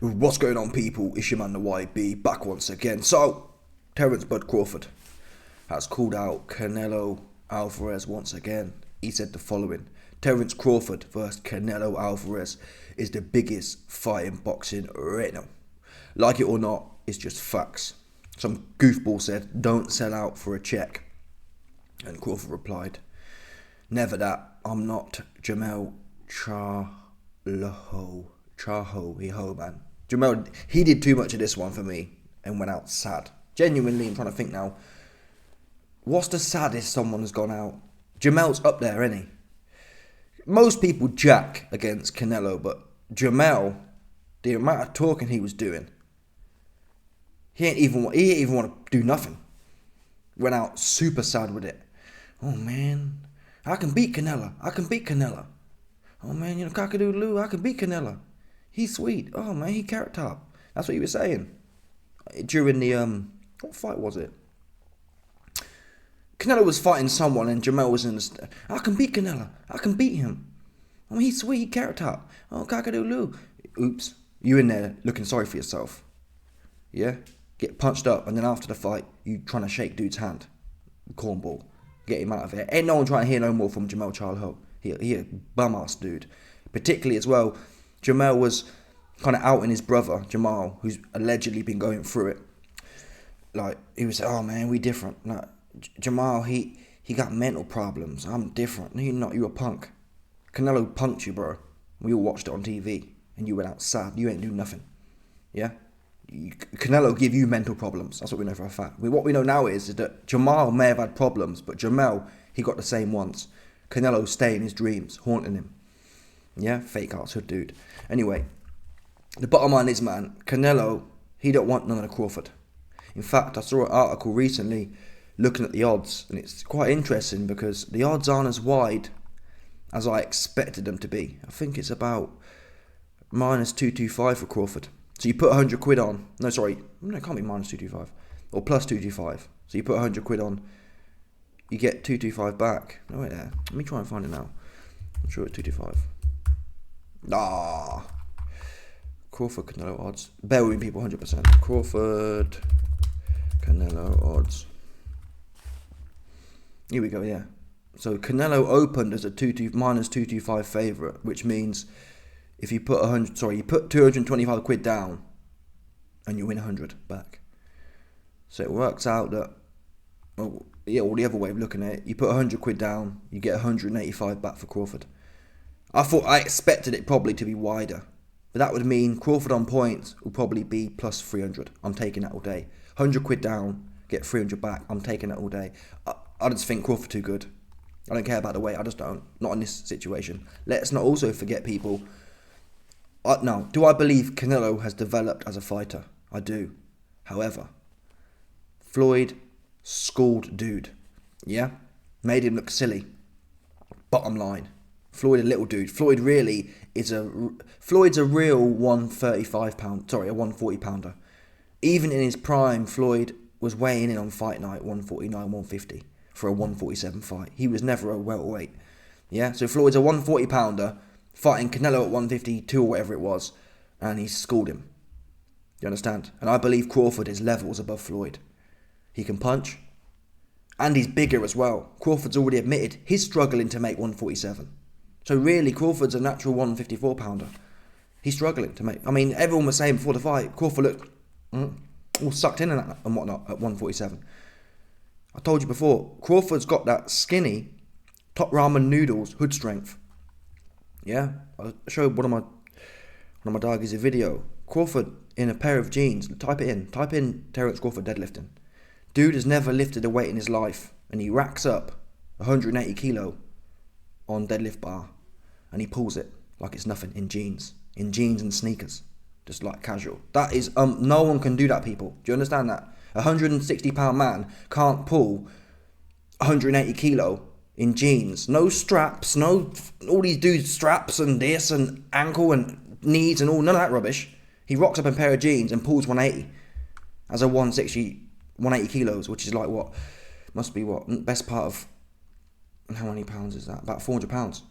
What's going on, people? It's your man the YB back once again. So, Terence Bud Crawford has called out Canelo Alvarez once again. He said the following: Terence Crawford versus Canelo Alvarez is the biggest fight in boxing right now. Like it or not, it's just facts. Some goofball said, "Don't sell out for a check." And Crawford replied, "Never that. I'm not Jamel Charho, man. Jamel, he did too much of this one for me and went out sad. Genuinely, I'm trying to think now. What's the saddest someone's gone out? Jamel's up there, isn't he? Most people jack against Canelo, but Jamel, the amount of talking he was doing, he ain't even want to do nothing. Went out super sad with it. Oh man, I can beat Canelo. Oh man, cock-a-doodle-doo, I can beat Canelo. He's sweet. Oh man, he carrot top. That's what he was saying during the what fight was it? Canelo was fighting someone and Jamel was in the I can beat Canelo. I can beat him. I mean, he's sweet. He carrot top. Oh, cock-a-doodle-doo. Oops, you in there looking sorry for yourself. Yeah, get punched up and then after the fight you trying to shake dude's hand. Cornball. Get him out of here. Ain't no one trying to hear no more from Jamel Charlo. He a bum-ass dude. Particularly as well, Jamel was kind of outing his brother, Jamal, who's allegedly been going through it. Like, he was saying, oh man, we different. Like, Jamal, he got mental problems. I'm different. No, you're not. You're a punk. Canelo punked you, bro. We all watched it on TV. And you went out sad. You ain't do nothing. Yeah? Canelo give you mental problems. That's what we know for a fact. What we know now is that Jamal may have had problems, but Jamel, he got the same ones. Canelo stay in his dreams, haunting him. Yeah, fake ass hood dude. Anyway, the bottom line is, man, Canelo, he don't want none of the Crawford. In fact, I saw an article recently looking at the odds, and it's quite interesting because the odds aren't as wide as I expected them to be. I think it's about minus 225 for Crawford. So you put 100 quid on. No, sorry, no, it can't be minus 225 or plus 225. So you put 100 quid on. You get 225 back. No, wait there. Let me try and find it now. I'm sure it's 225. Crawford, Canelo odds. Bear with me, people, 100%. Crawford, Canelo odds. Here we go, yeah. So Canelo opened as a minus 225 favourite, which means if you put you put 225 quid down and you win 100 back. So it works out that, or the other way of looking at it, you put 100 quid down, you get 185 back for Crawford. I expected it probably to be wider, but that would mean Crawford on points will probably be plus 300. I'm taking that all day. 100 quid down, get 300 back. I'm taking that all day. I just think Crawford too good. I don't care about the weight. I just don't. Not in this situation. Let's not also forget, people. No, do I believe Canelo has developed as a fighter? I do. However, Floyd, schooled dude. Yeah? Made him look silly. Bottom line. Floyd a little dude. Floyd's a real 135 pound, sorry, a 140 pounder. Even in his prime, Floyd was weighing in on fight night 149, 150 for a 147 fight. He was never a welterweight. Yeah, so Floyd's a 140 pounder fighting Canelo at 152 or whatever it was, and he schooled him. You understand? And I believe Crawford is levels above Floyd. He can punch, and he's bigger as well. Crawford's already admitted he's struggling to make 147. So really, Crawford's a natural 154 pounder. He's struggling to make. I mean, everyone was saying before the fight, Crawford looked all sucked in and whatnot at 147. I told you before, Crawford's got that skinny, top ramen noodles hood strength. Yeah, I showed one of my doggies a video. Crawford in a pair of jeans. Type in Terence Crawford deadlifting. Dude has never lifted a weight in his life, and he racks up 180 kilo on deadlift bar, and he pulls it like it's nothing in jeans and sneakers, just like casual. That is no one can do that, people. Do you understand that? A 160 pound man can't pull 180 kilo in jeans, no straps, no all these dudes straps and this and ankle and knees and all, none of that rubbish. He rocks up in a pair of jeans and pulls 180 as a 180 kilos, which is like best part of, how many pounds is that? About 400 pounds.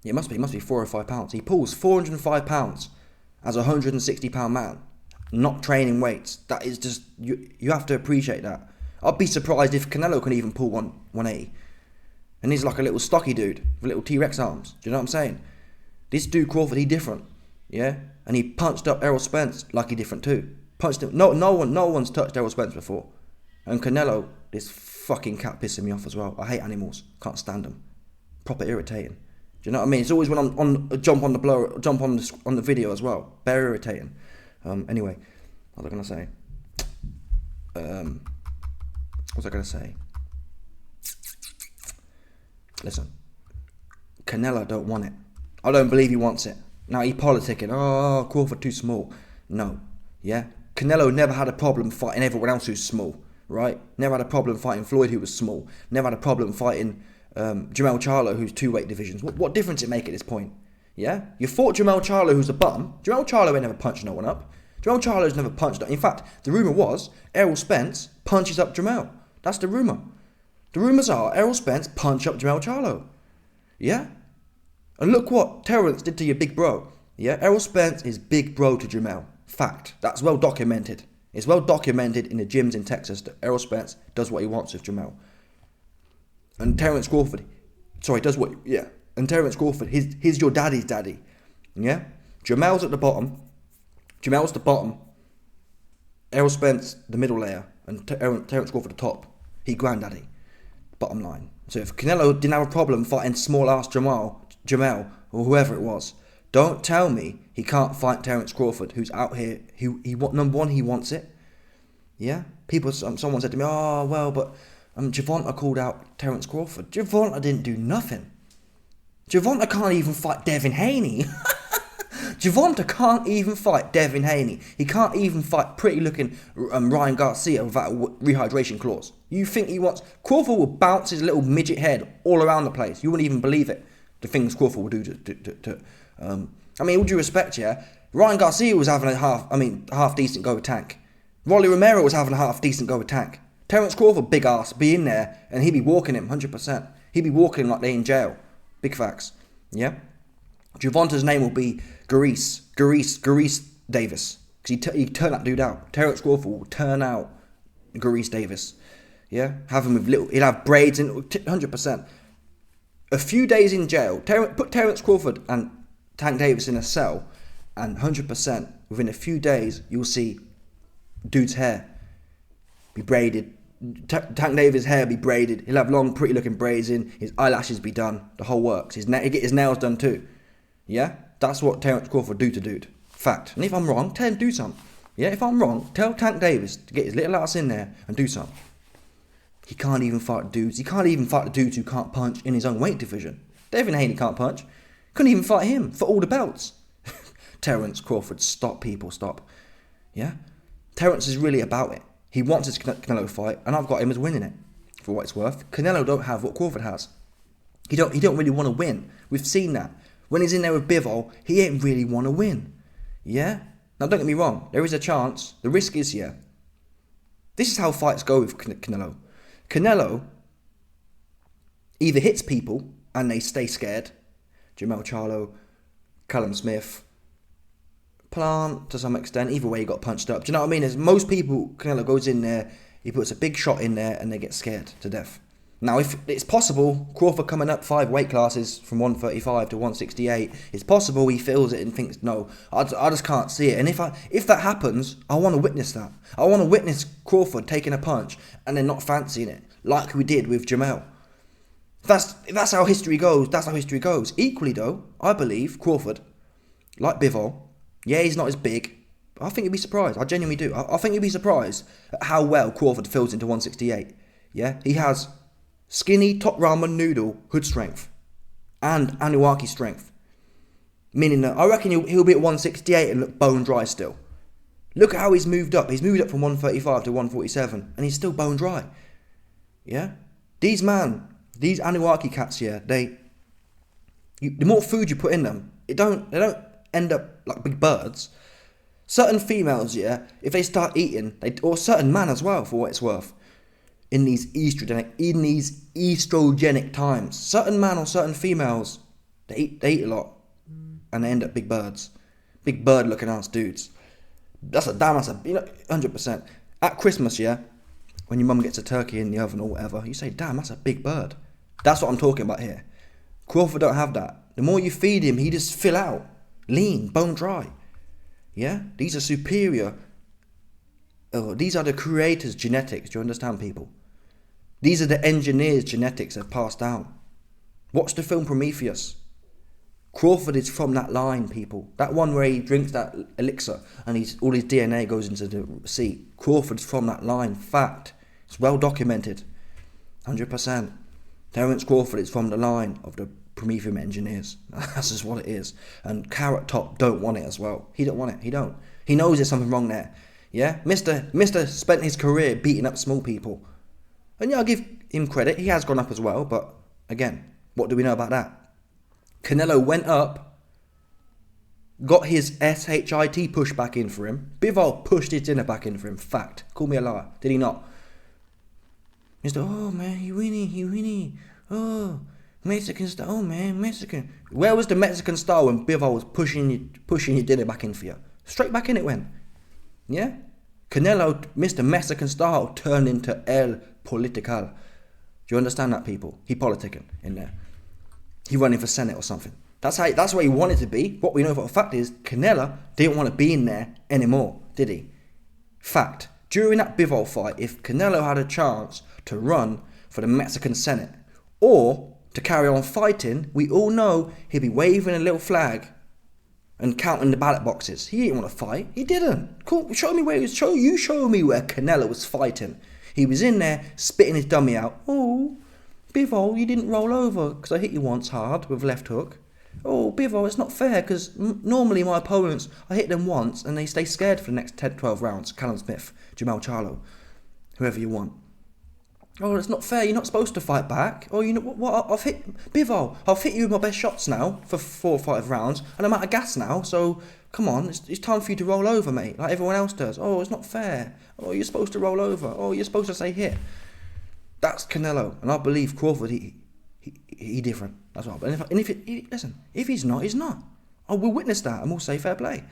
It must be 4 or 5 pounds. He pulls 405 pounds as a 160-pound man, not training weights. That is just, you have to appreciate that. I'd be surprised if Canelo can even pull 180. And he's like a little stocky dude with little T-Rex arms. Do you know what I'm saying? This dude Crawford, he different. Yeah? And he punched up Errol Spence like he different too. Punched him. No one's touched Errol Spence before. And Canelo, this fucking cat pissing me off as well. I hate animals. Can't stand them. Proper irritating. Do you know what I mean? It's always when I'm on jump on the video as well. Very irritating. Anyway, what was I gonna say? Listen, Canelo don't want it. I don't believe he wants it. Now he politicking. Oh, Crawford too small. No, yeah. Canelo never had a problem fighting everyone else who's small, right? Never had a problem fighting Floyd, who was small. Never had a problem fighting Jamel Charlo, who's 2 weight divisions. What difference it make at this point? Yeah, you fought Jamel Charlo, who's a bum. Jamel Charlo ain't never punched no one up. Jamel Charlo's never punched up. In fact, the rumour was Errol Spence punches up Jamel. That's the rumour. The rumours are Errol Spence punch up Jamel Charlo. Yeah? And look what Terence did to your big bro. Yeah? Errol Spence is big bro to Jamel. Fact. That's well documented. It's well documented in the gyms in Texas that Errol Spence does what he wants with Jamel. And Terence Crawford, and Terence Crawford, he's your daddy's daddy. Yeah? Jamel's at the bottom. Jamel's the bottom. Errol Spence, the middle layer. And Terence Crawford, the top. He granddaddy. Bottom line. So if Canelo didn't have a problem fighting small ass Jamel, or whoever it was, don't tell me he can't fight Terence Crawford, who's out here, number one, he wants it. Yeah? Someone said to me, oh, well, but Gervonta called out Terence Crawford. Gervonta didn't do nothing. Gervonta can't even fight Devin Haney. Gervonta can't even fight Devin Haney. He can't even fight pretty-looking Ryan Garcia without a rehydration clause. You think he wants... Crawford will bounce his little midget head all around the place. You wouldn't even believe it. The things Crawford will do to I mean, all due respect, yeah, Ryan Garcia was having a half-decent go with Tank. Rolly Romero was having a half-decent go with Tank. Terence Crawford, big ass, be in there, and he'd be walking him, 100%. He'd be walking him like they in jail. Big facts. Yeah? Gervonta's name will be Garise Davis. Because he turn that dude out. Terence Crawford will turn out Garise Davis. Yeah? Have him with he'll have braids in, 100%. A few days in jail, put Terence Crawford and Tank Davis in a cell, and 100%, within a few days, you'll see dude's hair be braided. Tank Davis' hair be braided. He'll have long, pretty-looking braids in. His eyelashes be done. The whole works. He'll get his nails done too. Yeah? That's what Terence Crawford do to dude. Fact. And if I'm wrong, tell him do something. Yeah? If I'm wrong, tell Tank Davis to get his little ass in there and do something. He can't even fight dudes. He can't even fight the dudes who can't punch in his own weight division. Devin Haney can't punch. Couldn't even fight him for all the belts. Terence Crawford, stop people, stop. Yeah? Terence is really about it. He wants his Canelo fight, and I've got him as winning it, for what it's worth. Canelo don't have what Crawford has. He don't really want to win. We've seen that. When he's in there with Bivol, he ain't really want to win. Yeah? Now don't get me wrong, there is a chance. The risk is here. This is how fights go with Canelo. Canelo either hits people and they stay scared. Jamel Charlo, Callum Smith, Plant to some extent. Either way, he got punched up. Do you know what I mean? As most people, Canelo goes in there, he puts a big shot in there, and they get scared to death. Now, if it's possible, Crawford coming up 5 weight classes from 135 to 168, it's possible he feels it and thinks, no, I just can't see it. And if that happens, I want to witness that. I want to witness Crawford taking a punch and then not fancying it, like we did with Jamel. That's how history goes. That's how history goes. Equally, though, I believe Crawford, like Bivol, yeah, he's not as big, but I think you'd be surprised. I genuinely do. I think you'd be surprised at how well Crawford fills into 168. Yeah, he has skinny top ramen noodle hood strength and Anuaki strength. Meaning that I reckon he'll be at 168 and look bone dry still. Look at how he's moved up. He's moved up from 135 to 147 and he's still bone dry. Yeah? These Anuaki cats here, the more food you put in them, they don't end up like big birds. Certain females, yeah, if they start eating, or certain men as well, for what it's worth, in these estrogenic times, certain men or certain females, they eat a lot and they end up big birds. Big bird looking ass dudes. That's a 100%. At Christmas, yeah, when your mum gets a turkey in the oven or whatever, you say, damn, that's a big bird. That's what I'm talking about here. Crawford don't have that. The more you feed him, he just fill out. Lean, bone dry. Yeah? These are superior. These are the creators' genetics. Do you understand, people? These are the engineers' genetics that passed down. Watch the film Prometheus. Crawford is from that line, people. That one where he drinks that elixir and all his DNA goes into the sea. Crawford's from that line. Fact. It's well documented. 100%. Terence Crawford is from the line of the Prometheus engineers. That's just what it is. And Carrot Top don't want it as well. He don't want it. He don't. He knows there's something wrong there. Yeah? Mr. spent his career beating up small people. And yeah, I'll give him credit. He has gone up as well. But again, what do we know about that? Canelo went up, got his SHIT push back in for him. Bivol pushed his dinner back in for him. Fact. Call me a liar. Did he not? Mr. Oh man, he winning. Oh, Mexican style. Oh man, Mexican. Where was the Mexican style when Bivol was pushing your dinner back in for you? Straight back in it went. Yeah? Canelo, Mr. Mexican style, turned into El Political. Do you understand that, people? He politicking in there. He running for Senate or something. That's where he wanted to be. What we know for a fact is Canelo didn't want to be in there anymore, did he? Fact. During that Bivol fight, if Canelo had a chance to run for the Mexican Senate or to carry on fighting, we all know he'd be waving a little flag and counting the ballot boxes. He didn't want to fight. He didn't. Cool. Show me where Canelo was fighting. He was in there spitting his dummy out. Oh, Bivol, you didn't roll over because I hit you once hard with left hook. Oh, Bivol, it's not fair because normally my opponents, I hit them once and they stay scared for the next 10, 12 rounds. Callum Smith, Jamal Charlo, whoever you want. Oh, it's not fair. You're not supposed to fight back. Oh, you know what? I've hit Bivol. I've hit you with my best shots now for 4 or 5 rounds, and I'm out of gas now. So come on, it's time for you to roll over, mate, like everyone else does. Oh, it's not fair. Oh, you're supposed to roll over. Oh, you're supposed to say hit. That's Canelo, and I believe Crawford. He different. That's what. Listen, if he's not, he's not. I will witness that, and we'll say fair play.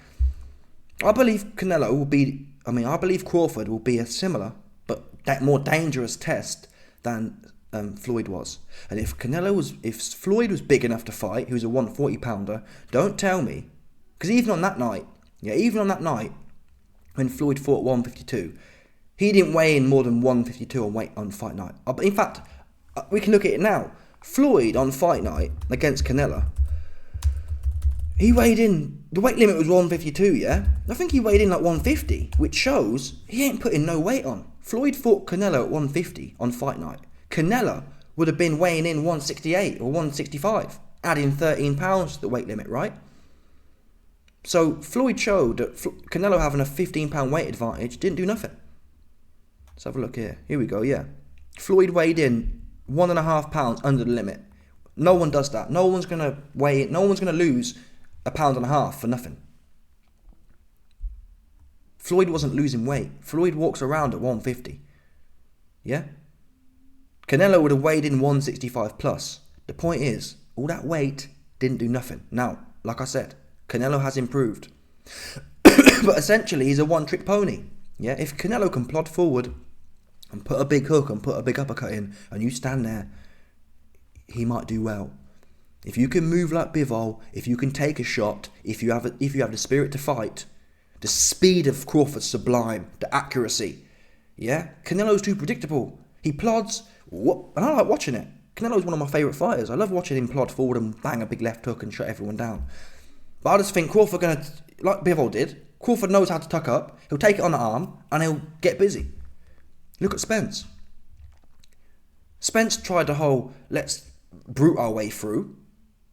I believe Canelo will be. I believe Crawford will be a similar, but that more dangerous test than Floyd was. And if Floyd was big enough to fight, he was a 140 pounder. Don't tell me, because even on that night, when Floyd fought 152. He didn't weigh in more than 152 on fight night. In fact, we can look at it now. Floyd on fight night against Canelo, he weighed in, the weight limit was 152, yeah? I think he weighed in like 150, which shows he ain't putting no weight on. Floyd fought Canelo at 150 on fight night. Canelo would have been weighing in 168 or 165, adding 13 pounds to the weight limit, right? So Floyd showed that Canelo having a 15-pound weight advantage didn't do nothing. Let's have a look here. Here we go, yeah. Floyd weighed in 1.5 pounds under the limit. No one does that. No one's going to lose 1.5 pounds for nothing. Floyd wasn't losing weight. Floyd walks around at 150. Yeah? Canelo would have weighed in 165 plus. The point is, all that weight didn't do nothing. Now, like I said, Canelo has improved. But essentially, he's a one-trick pony. Yeah? If Canelo can plod forward and put a big hook and put a big uppercut in, and you stand there, he might do well. If you can move like Bivol, if you can take a shot, if you have the spirit to fight, the speed of Crawford's sublime, the accuracy. Yeah? Canelo's too predictable. He plods, and I like watching it. Canelo's one of my favourite fighters. I love watching him plod forward and bang a big left hook and shut everyone down. But I just think Crawford like Bivol did, Crawford knows how to tuck up, he'll take it on the arm, and he'll get busy. Look at Spence. Spence tried the whole, let's brute our way through.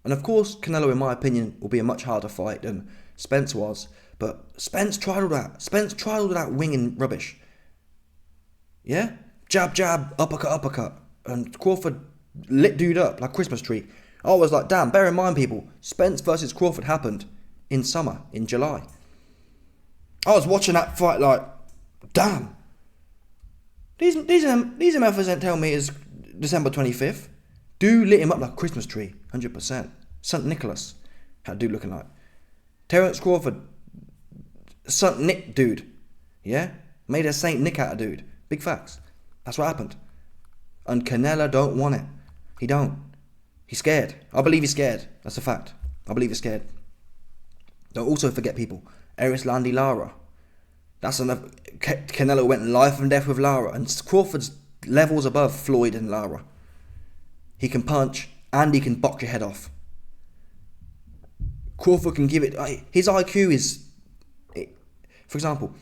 And of course, Canelo, in my opinion, will be a much harder fight than Spence was. But Spence tried all that. Spence tried all that winging rubbish. Yeah? Jab, jab, uppercut, uppercut. And Crawford lit dude up like Christmas tree. I was like, damn, bear in mind, people, Spence versus Crawford happened in summer, in July. I was watching that fight like, damn. These MFers don't tell me it's December 25th. Dude lit him up like a Christmas tree, 100%. St. Nicholas, how dude looking like. Terence Crawford Saint Nick dude. Yeah? Made a Saint Nick out of dude. Big facts. That's what happened. And Canelo don't want it. He don't. He's scared. I believe he's scared. That's a fact. I believe he's scared. Don't also forget people. Eris Landy Lara. That's another. Canelo went life and death with Lara. And Crawford's levels above Floyd and Lara. He can punch and he can box your head off. Crawford can give it. His IQ is. For example,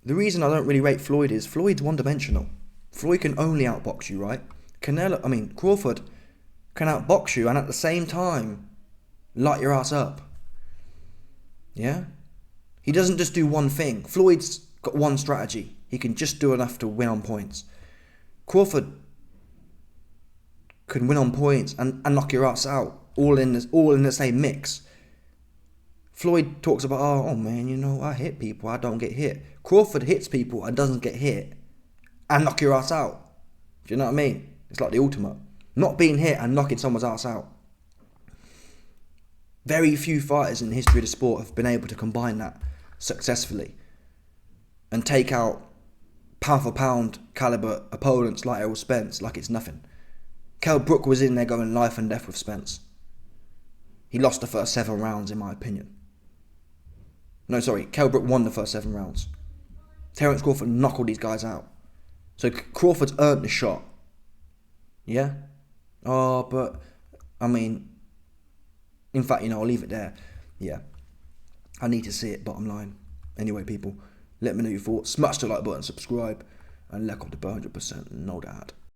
the reason I don't really rate Floyd is Floyd's one-dimensional. Floyd can only outbox you, right? Crawford can outbox you and at the same time light your ass up. Yeah? He doesn't just do one thing. Floyd's got one strategy. He can just do enough to win on points. Crawford can win on points and knock your ass out, all in the same mix. Floyd talks about, oh man, I hit people, I don't get hit. Crawford hits people and doesn't get hit and knock your ass out. Do you know what I mean? It's like the ultimate. Not being hit and knocking someone's ass out. Very few fighters in the history of the sport have been able to combine that successfully and take out pound for pound caliber opponents like Errol Spence like it's nothing. Kell Brook was in there going life and death with Spence. He lost the first 7 rounds in my opinion. No, sorry, Kell Brook won the first 7 rounds. Terence Crawford knocked all these guys out. So Crawford's earned the shot. Yeah? In fact, I'll leave it there. Yeah. I need to see it, bottom line. Anyway, people, let me know your thoughts. Smash the like button, subscribe, and let off the 100%, no doubt.